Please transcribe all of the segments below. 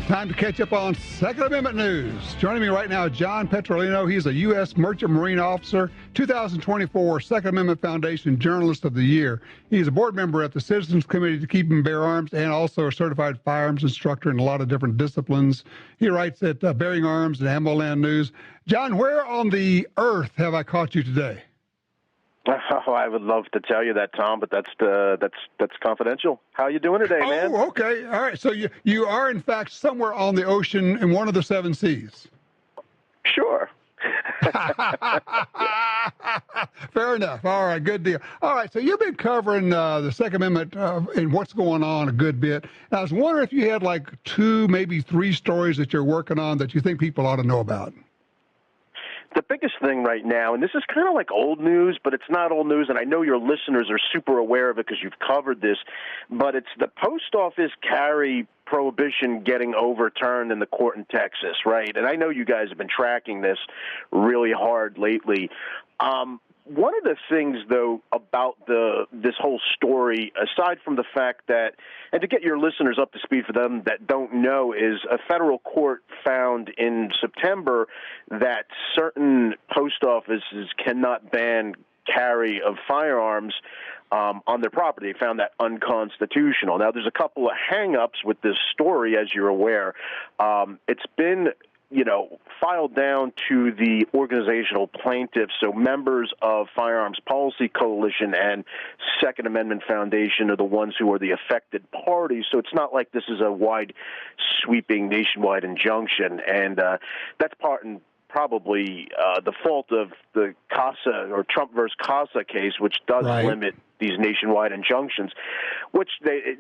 Time to catch up on Second Amendment news. Joining me right now, John Petrolino. He's a U.S. Merchant Marine Officer, 2024 Second Amendment Foundation Journalist of the Year. He's a board member at the Citizens Committee to Keep and Bear Arms and also a certified firearms instructor in a lot of different disciplines. He writes at Bearing Arms and Ammo Land News. John, where on the earth have I caught you today? Oh, I would love to tell you that, Tom, but that's confidential. How you doing today, man? Oh, okay. All right. So you are, in fact, somewhere on the ocean in one of the seven seas. Sure. Fair enough. All right. Good deal. All right. So you've been covering the Second Amendment and what's going on a good bit. And I was wondering if you had like 2, maybe 3 stories that you're working on that you think people ought to know about. The biggest thing right now, and this is kind of like old news, but it's not old news, and I know your listeners are super aware of it because you've covered this, but it's the post office carry prohibition getting overturned in the court in Texas, right? And I know you guys have been tracking this really hard lately. One of the things, though, about this whole story, aside from the fact that, and to get your listeners up to speed for them that don't know, is a federal court found in September that certain post offices cannot ban carry of firearms on their property. They found that unconstitutional. Now, there's a couple of hang-ups with this story, as you're aware. It's been filed down to the organizational plaintiffs, so members of Firearms Policy Coalition and Second Amendment Foundation are the ones who are the affected parties, so it's not like this is a wide, sweeping, nationwide injunction, and that's part and probably the fault of the CASA or Trump versus CASA case, which does limit these nationwide injunctions, which they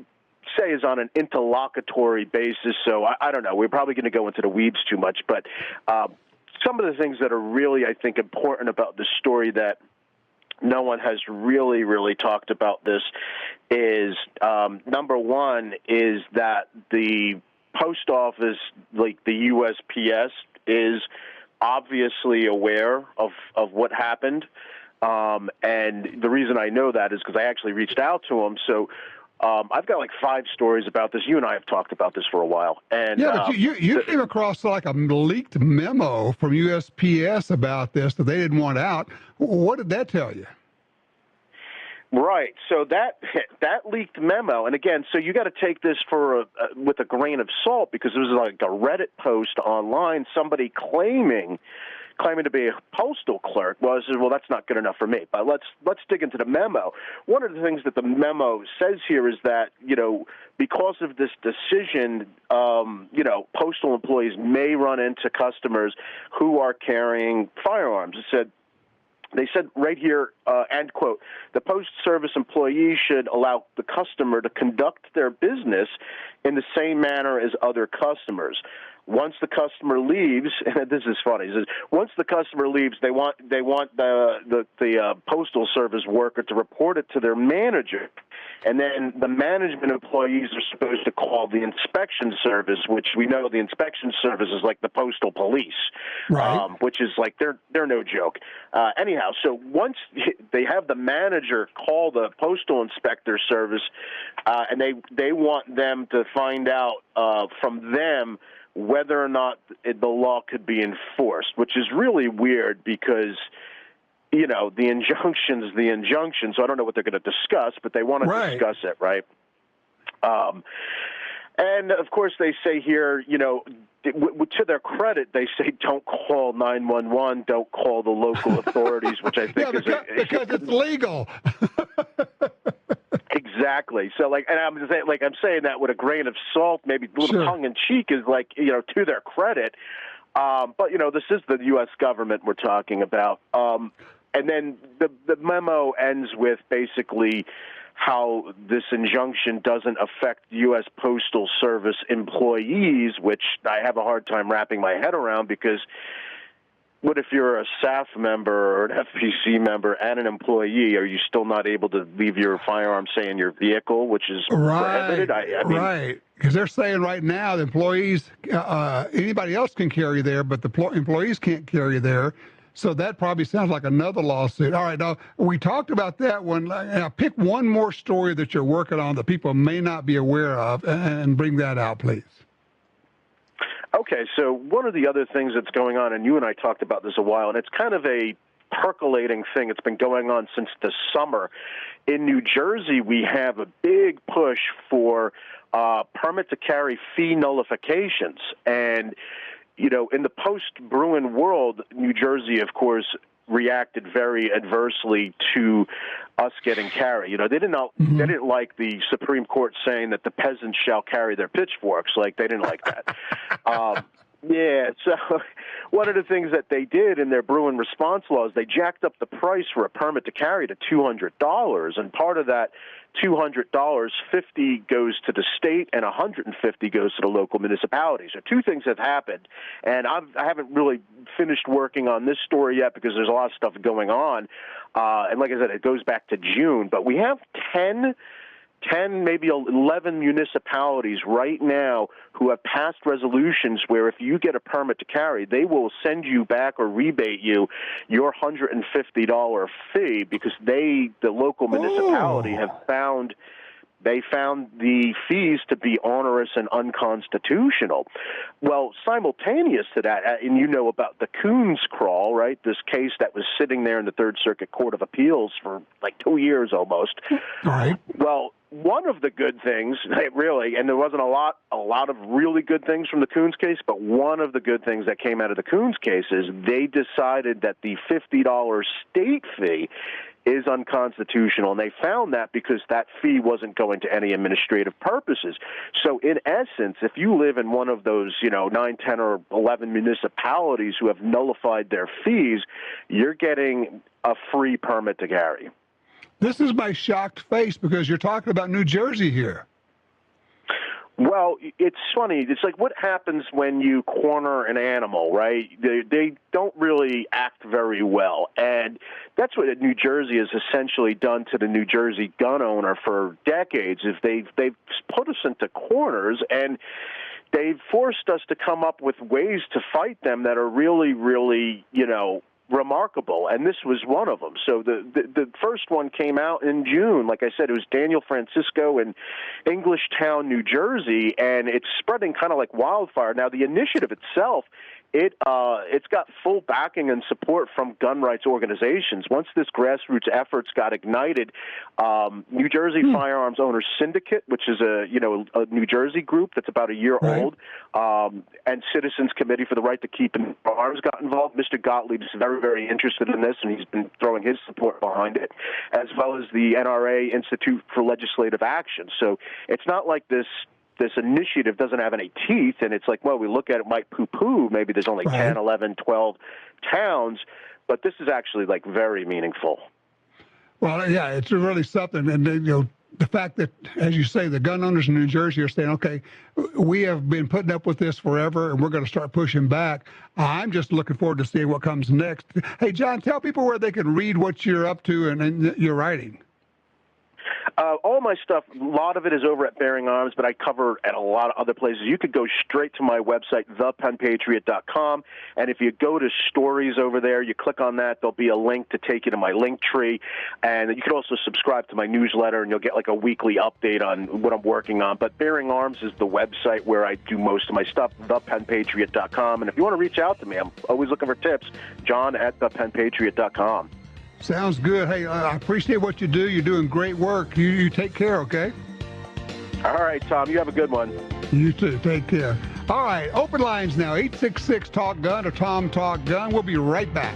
say is on an interlocutory basis, so I don't know. We're probably going to go into the weeds too much, but some of the things that are really, I think, important about this story that no one has really talked about this is, number one, is that the post office, like the USPS, is obviously aware of what happened, and the reason I know that is because I actually reached out to them, so I've got like 5 stories about this. You and I have talked about this for a while. And yeah, but you came across like a leaked memo from USPS about this that they didn't want out. What did that tell you? Right. So that leaked memo, and again, so you got to take this with a grain of salt because it was like a Reddit post online, somebody claiming to be a postal clerk. Well, I said, well, that's not good enough for me. But let's dig into the memo. One of the things that the memo says here is that, because of this decision, postal employees may run into customers who are carrying firearms. They said right here, end quote, the Post Service employee should allow the customer to conduct their business in the same manner as other customers. Once the customer leaves, and this is funny, it says, once the customer leaves, they want the Postal Service worker to report it to their manager. And then the management employees are supposed to call the inspection service, which we know the inspection service is like the postal police, which is like they're no joke. Anyhow, so once they have the manager call the postal inspector service, and they want them to find out from them whether or not the law could be enforced, which is really weird because, the injunction's the injunction, so I don't know what they're going to discuss, but they want to discuss it, right? And, of course, they say here, to their credit, they say don't call 911, don't call the local authorities, which I think because it's legal. Exactly. So, and I'm saying that with a grain of salt, maybe a little tongue in cheek, is to their credit. But this is the U.S. government we're talking about. And then the memo ends with basically how this injunction doesn't affect U.S. Postal Service employees, which I have a hard time wrapping my head around because what if you're a SAF member or an FPC member and an employee? Are you still not able to leave your firearm, say, in your vehicle, which is prohibited? I mean, right. Because they're saying right now the employees, anybody else can carry there, but the employees can't carry there. So that probably sounds like another lawsuit. All right, now, we talked about that one. Now, pick one more story that you're working on that people may not be aware of and bring that out, please. Okay, so one of the other things that's going on, and you and I talked about this a while, and it's kind of a percolating thing. It's been going on since the summer. In New Jersey, we have a big push for permit to carry fee nullifications. And, you know, in the post-Bruin world, New Jersey, of course, reacted very adversely to us getting carry. You know, they didn't like the Supreme Court saying that the peasants shall carry their pitchforks. Like, they didn't like that. Yeah, so one of the things that they did in their Bruin response laws, they jacked up the price for a permit to carry to $200, and part of that $200, $50 goes to the state and $150 goes to the local municipalities. So two things have happened, and I haven't really finished working on this story yet because there's a lot of stuff going on, and like I said, it goes back to June, but we have 10, maybe 11 municipalities right now who have passed resolutions where if you get a permit to carry, they will send you back or rebate you your $150 fee because the local municipality have found the fees to be onerous and unconstitutional. Well, simultaneous to that, and you know about the Coons Crawl, right? This case that was sitting there in the Third Circuit Court of Appeals for like 2 years almost. Right. Well, one of the good things, really, and there wasn't a lot of really good things from the Coons case, but one of the good things that came out of the Coons case is they decided that the $50 state fee is unconstitutional, and they found that because that fee wasn't going to any administrative purposes. So in essence, if you live in one of those, 9, 10, or 11 municipalities who have nullified their fees, you're getting a free permit to carry. This is my shocked face because you're talking about New Jersey here. Well, it's funny. It's like what happens when you corner an animal, right? They don't really act very well. And that's what New Jersey has essentially done to the New Jersey gun owner for decades, is they've put us into corners, and they've forced us to come up with ways to fight them that are really, really, remarkable, and this was one of them. So the first one came out in June. Like I said, it was Daniel Francisco in Englishtown, New Jersey, and it's spreading kind of like wildfire. Now, the initiative itself, it's got full backing and support from gun rights organizations. Once this grassroots efforts got ignited, New Jersey Firearms Owners Syndicate, which is a New Jersey group that's about a year old, and Citizens Committee for the Right to Keep and Bear Arms got involved. Mr. Gottlieb is very, very interested in this, and he's been throwing his support behind it, as well as the NRA Institute for Legislative Action. So it's not like this initiative doesn't have any teeth, and it's like, well, we look at it, might poo-poo, maybe there's only 10, 11, 12 towns, but this is actually, like, very meaningful. Well, yeah, it's really something, and, the fact that, as you say, the gun owners in New Jersey are saying, okay, we have been putting up with this forever, and we're going to start pushing back. I'm just looking forward to seeing what comes next. Hey, John, tell people where they can read what you're up to and your writing. All my stuff, a lot of it is over at Bearing Arms, but I cover at a lot of other places. You could go straight to my website, thepenpatriot.com, and if you go to stories over there, you click on that, there'll be a link to take you to my link tree, and you can also subscribe to my newsletter, and you'll get like a weekly update on what I'm working on. But Bearing Arms is the website where I do most of my stuff, thepenpatriot.com, and if you want to reach out to me, I'm always looking for tips, john@thepenpatriot.com. Sounds good. Hey, I appreciate what you do. You're doing great work. You take care, okay? All right, Tom. You have a good one. You too. Take care. All right. Open lines now. 866-TALK-GUN or Tom Talk Gun. We'll be right back.